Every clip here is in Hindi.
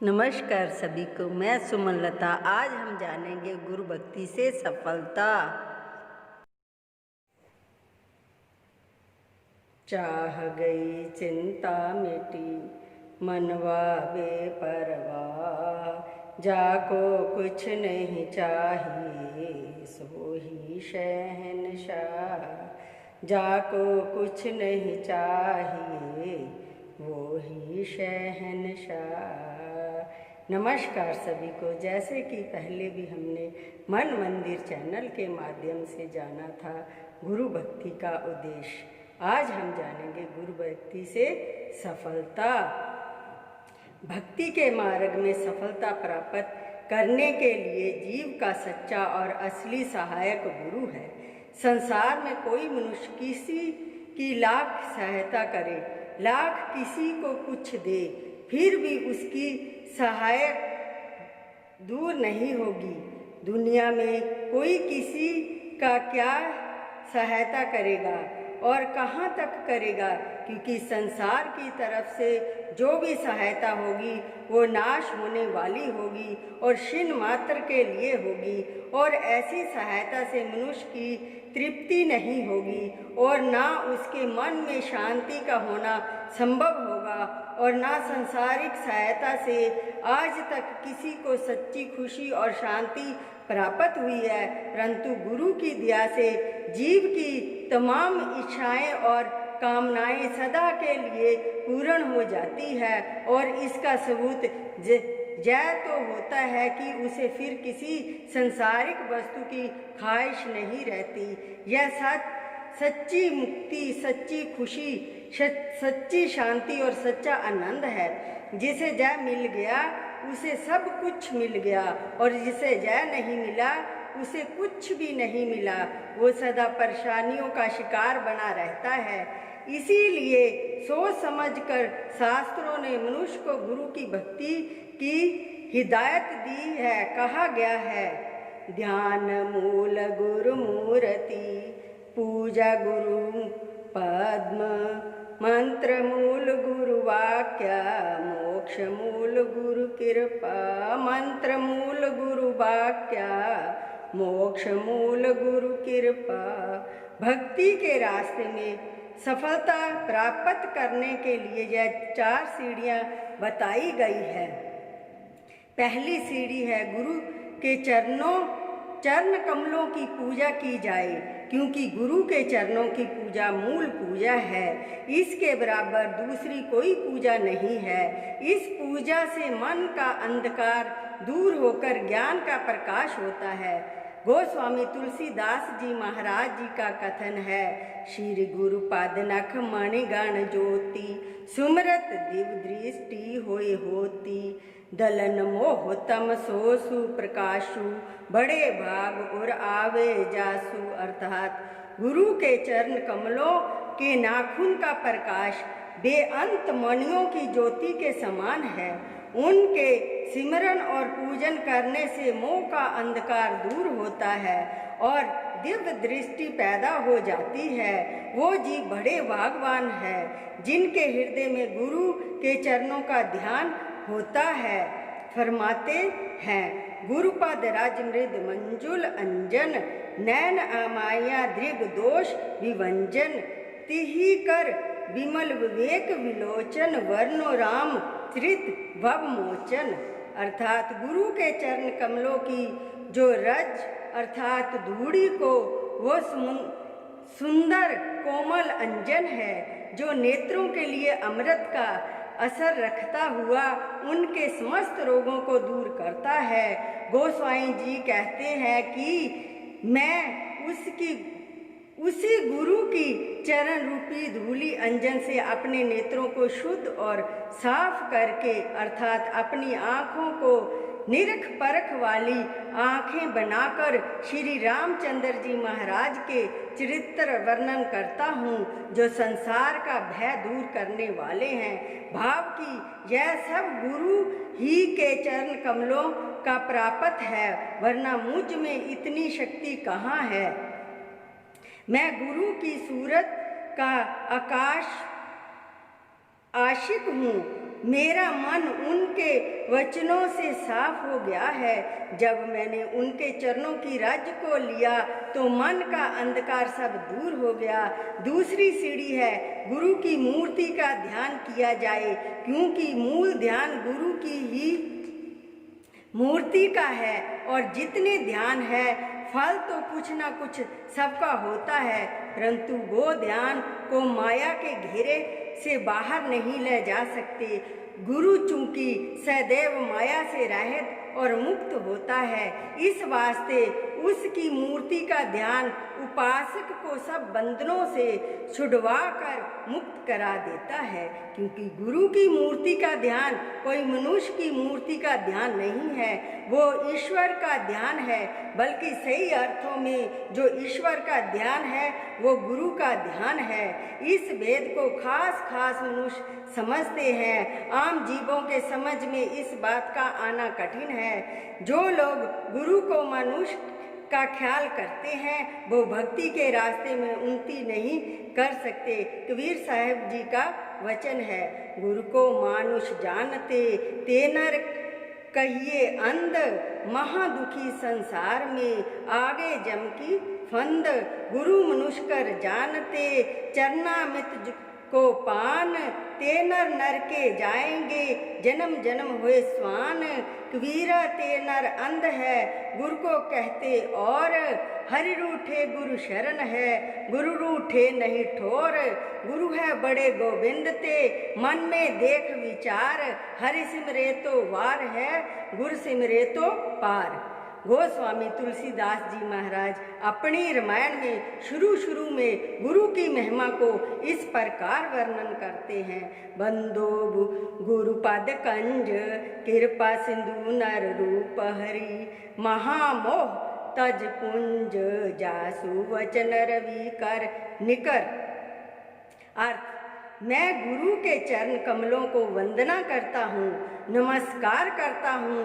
नमस्कार सभी को। मैं सुमन लता। आज हम जानेंगे गुरु भक्ति से सफलता। चाह गई चिंता मिटी मनवा बेपरवाह, जाको कुछ नहीं चाहिए सो ही शहंशाह, जाको कुछ नहीं चाहिए वो ही शहंशाह। नमस्कार सभी को। जैसे कि पहले भी हमने मन मंदिर चैनल के माध्यम से जाना था गुरु भक्ति का उद्देश्य, आज हम जानेंगे गुरु भक्ति से सफलता। भक्ति के मार्ग में सफलता प्राप्त करने के लिए जीव का सच्चा और असली सहायक गुरु है। संसार में कोई मनुष्य किसी की लाख सहायता करे, लाख किसी को कुछ दे, फिर भी उसकी सहायक दूर नहीं होगी। दुनिया में कोई किसी का क्या सहायता करेगा और कहाँ तक करेगा, क्योंकि संसार की तरफ से जो भी सहायता होगी वो नाश होने वाली होगी और क्षीण मात्र के लिए होगी, और ऐसी सहायता से मनुष्य की तृप्ति नहीं होगी और ना उसके मन में शांति का होना संभव होगा, और ना सांसारिक सहायता से आज तक किसी को सच्ची खुशी और शांति प्राप्त हुई है। परंतु गुरु की दया से जीव की तमाम इच्छाएं और कामनाएं सदा के लिए पूर्ण हो जाती है, और इसका सबूत यह तो होता है कि उसे फिर किसी संसारिक वस्तु की ख्वाहिश नहीं रहती। यह सच्ची मुक्ति, सच्ची खुशी, सच्ची शांति और सच्चा आनंद है। जिसे जय मिल गया उसे सब कुछ मिल गया, और जिसे जय नहीं मिला उसे कुछ भी नहीं मिला। वो सदा परेशानियों का शिकार बना रहता है। इसीलिए सोच समझकर शास्त्रों ने मनुष्य को गुरु की भक्ति की हिदायत दी है। कहा गया है, ध्यान मूल गुरु मूर्ति, पूजा गुरु पद्म, मंत्र मूल गुरु वाक्य, मोक्ष मूल गुरु कृपा, मंत्र मूल गुरु वाक्य, मोक्ष मूल गुरु कृपा। भक्ति के रास्ते में सफलता प्राप्त करने के लिए यह 4 सीढ़ियां बताई गई है। पहली सीढ़ी है गुरु के चरण कमलों की पूजा की जाए, क्योंकि गुरु के चरणों की पूजा मूल पूजा है। इसके बराबर दूसरी कोई पूजा नहीं है। इस पूजा से मन का अंधकार दूर होकर ज्ञान का प्रकाश होता है। गोस्वामी तुलसीदास जी महाराज जी का कथन है, श्री गुरु पद नख मणिगण ज्योति, सुमरत दिव दृष्टि होए होती, दलन मोह तम सो सुप्रकाशु, बड़े भाग और आवे जासु। अर्थात गुरु के चरण कमलों के नाखून का प्रकाश बेअंत मणियों की ज्योति के समान है। उनके सिमरन और पूजन करने से मोह का अंधकार दूर होता है और दिव्य दृष्टि पैदा हो जाती है। वो जीव बड़े भाग्यवान है जिनके हृदय में गुरु के चरणों का ध्यान होता है। फरमाते हैं, गुरुपद राज मृद मंजुल अंजन, नैन अमाया दृग दोष विभंजन, तिहि कर विमल विवेक विलोचन, वर्णो राम त्रित भव मोचन। अर्थात गुरु के चरण कमलों की जो रज अर्थात धूड़ी को वो सुंदर कोमल अंजन है, जो नेत्रों के लिए अमृत का असर रखता हुआ उनके समस्त रोगों को दूर करता है। गोस्वामी जी कहते हैं कि मैं उसी गुरु की चरण रूपी धूली अंजन से अपने नेत्रों को शुद्ध और साफ करके अर्थात अपनी आँखों को निरख परख वाली आँखें बनाकर श्री रामचंद्र जी महाराज के चरित्र वर्णन करता हूँ, जो संसार का भय दूर करने वाले हैं। भाव की यह सब गुरु ही के चरण कमलों का प्राप्त है, वरना मुझ में इतनी शक्ति कहाँ है। मैं गुरु की सूरत का आशिक हूँ मेरा मन उनके वचनों से साफ हो गया है। जब मैंने उनके चरणों की रज को लिया तो मन का अंधकार सब दूर हो गया। दूसरी सीढ़ी है गुरु की मूर्ति का ध्यान किया जाए, क्योंकि मूल ध्यान गुरु की ही मूर्ति का है। और जितने ध्यान है फल तो कुछ ना कुछ सबका होता है, परंतु वो ध्यान को माया के घेरे से बाहर नहीं ले जा सकते। गुरु चूंकि सदैव माया से रहित और मुक्त होता है, इस वास्ते उसकी मूर्ति का ध्यान उपासक को सब बंधनों से छुड़वा कर मुक्त करा देता है। क्योंकि गुरु की मूर्ति का ध्यान कोई मनुष्य की मूर्ति का ध्यान नहीं है, वो ईश्वर का ध्यान है। बल्कि सही अर्थों में जो ईश्वर का ध्यान है वो गुरु का ध्यान है। इस भेद को खास खास मनुष्य समझते हैं, आम जीवों के समझ में इस बात का आना कठिन है। जो लोग गुरु को मनुष्य का ख्याल करते हैं वो भक्ति के रास्ते में उन्नति नहीं कर सकते। कबीर साहब जी का वचन है, गुरु को मानुष जानते ते नर कहिए अंध, महादुखी संसार में आगे जम की फंद। गुरु मनुष्य कर जानते चरणामृत को पान, ते नर नर के जाएंगे जन्म जन्म हुए स्वान। कबीरा ते नर अंध है गुरु को कहते और, हरि रूठे गुरु शरण है गुरु रूठे नहीं ठोर। गुरु है बड़े गोविंद ते मन में देख विचार, हरि सिमरे तो वार है गुरु सिमरे तो पार। गोस्वामी तुलसीदास जी महाराज अपनी रामायण में शुरू में गुरु की महिमा को इस प्रकार वर्णन करते हैं। बंदो गुरु पद कंज कृपा सिंधु नर रूप हरि, महामोह तज पुंज जासु वचन रवि कर निकर। अर्थ, मैं गुरु के चरण कमलों को वंदना करता हूँ, नमस्कार करता हूँ।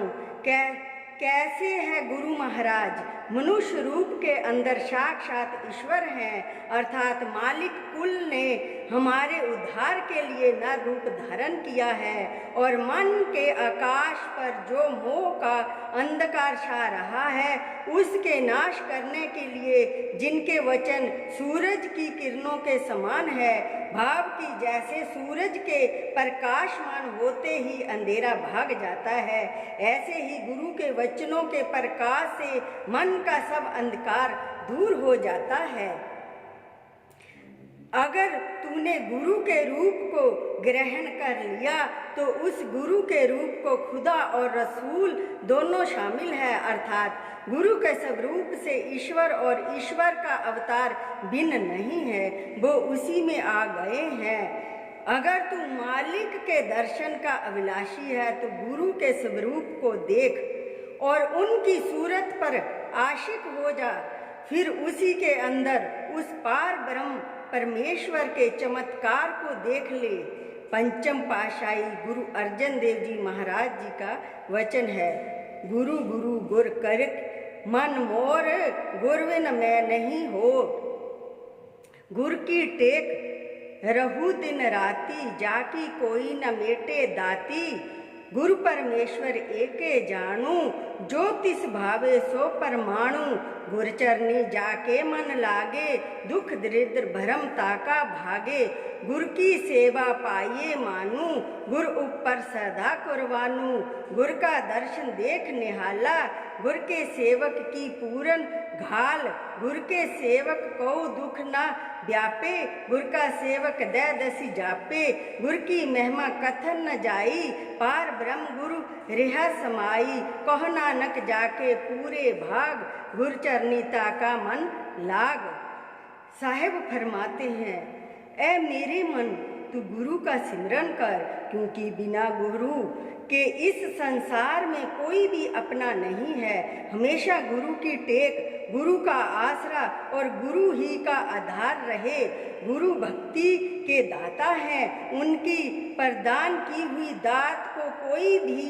कैसे है गुरु महाराज? मनुष्य रूप के अंदर साक्षात ईश्वर हैं, अर्थात मालिक कुल ने हमारे उद्धार के लिए नर रूप धारण किया है। और मन के आकाश पर जो मोह का अंधकार छा रहा है उसके नाश करने के लिए जिनके वचन सूरज की किरणों के समान है, भाव की जैसे सूरज के प्रकाशमान होते ही अंधेरा भाग जाता है, ऐसे ही गुरु के वचनों के प्रकाश से मन का सब अंधकार दूर हो जाता है। अगर तूने गुरु के रूप को ग्रहण कर लिया तो उस गुरु के रूप को खुदा और रसूल दोनों शामिल है, अर्थात गुरु के स्वरूप से ईश्वर और ईश्वर का अवतार भिन्न नहीं है, वो उसी में आ गए हैं। अगर तू मालिक के दर्शन का अभिलाषी है तो गुरु के स्वरूप को देख और उनकी सूरत पर आशिक हो जा, फिर उसी के अंदर उस पार ब्रह्म परमेश्वर के चमत्कार को देख ले। पंचम पातशाही गुरु अर्जन देव जी महाराज जी का वचन है, गुरु गुरु गुर करक मन मोर, गुरविन मैं नहीं हो। गुर की टेक रहू दिन राती, जाकी कोई न मेटे दाती। गुरु परमेश्वर एके जानू, जो तिस भावे सो परमाणु। गुर चरनी जाके मन लागे, दुख दरिद्र भरम ताका भागे। गुर की सेवा पाइये मानू, गुर ऊपर सदा कुर्बानू। गुर का दर्शन देख निहाला, गुर के सेवक की पूरन घाल। गुर के सेवक को दुख ना व्यापे, गुर का सेवक दे दसी जापे। गुर की महिमा कथन न जाई, पार ब्रह्म गुरु रिहा समाई। कह नानक जाके पूरे भाग, गुर चरनीता का मन लाग। साहेब फरमाते हैं, ऐ मेरे मन तू गुरु का सिमरन कर, क्योंकि बिना गुरु के इस संसार में कोई भी अपना नहीं है। हमेशा गुरु की टेक, गुरु का आसरा और गुरु ही का आधार रहे। गुरु भक्ति के दाता हैं, उनकी प्रदान की हुई दात को कोई भी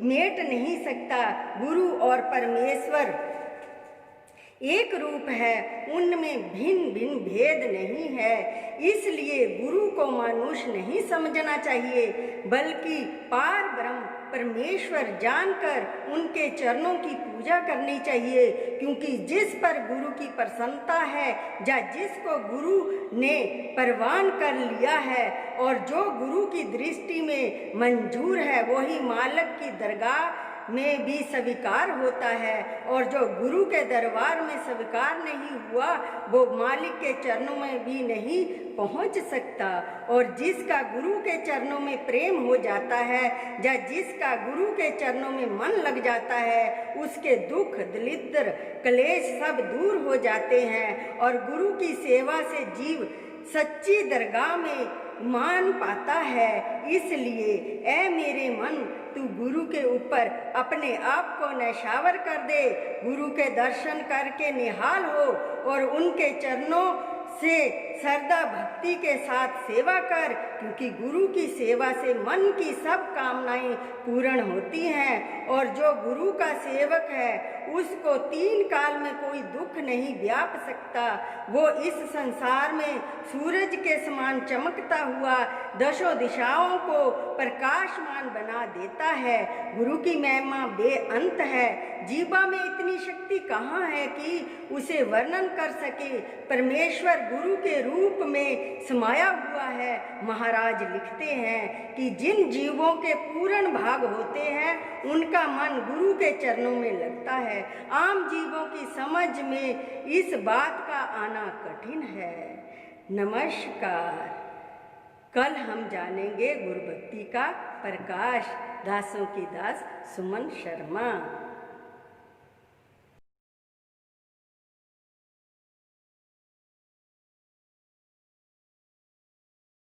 मेट नहीं सकता। गुरु और परमेश्वर एक रूप है, उनमें भिन्न भिन्न भेद नहीं है। इसलिए गुरु को मनुष्य नहीं समझना चाहिए, बल्कि पार ब्रह्म परमेश्वर जानकर उनके चरणों की पूजा करनी चाहिए। क्योंकि जिस पर गुरु की प्रसन्नता है या जिसको गुरु ने परवान कर लिया है और जो गुरु की दृष्टि में मंजूर है, वही मालिक की दरगाह में भी स्वीकार होता है। और जो गुरु के दरबार में स्वीकार नहीं हुआ, वो मालिक के चरणों में भी नहीं पहुंच सकता। और जिसका गुरु के चरणों में प्रेम हो जाता है या जिसका गुरु के चरणों में मन लग जाता है, उसके दुख दरिद्र क्लेश सब दूर हो जाते हैं और गुरु की सेवा से जीव सच्ची दरगाह में मान पाता है। इसलिए ऐ मेरे मन, तू गुरु के ऊपर अपने आप को न्यौछावर कर दे, गुरु के दर्शन करके निहाल हो और उनके चरणों से श्रद्धा भक्ति के साथ सेवा कर। क्योंकि गुरु की सेवा से मन की सब कामनाएं पूर्ण होती हैं और जो गुरु का सेवक है उसको तीन काल में कोई दुख नहीं व्याप सकता। वो इस संसार में सूरज के समान चमकता हुआ दशों दिशाओं को प्रकाशमान बना देता है। गुरु की महिमा बेअंत है। जीवा में इतनी शक्ति कहाँ है कि उसे वर्णन कर सके। परमेश्वर गुरु के रूप में समाया हुआ है। महाराज लिखते हैं कि जिन जीवों के पूर्ण भाग होते हैं उनका मन गुरु के चरणों में लगता है। आम जीवों की समझ में इस बात का आना कठिन है। नमस्कार। कल हम जानेंगे गुरु भक्ति का प्रकाश। दासों की दास सुमन शर्मा।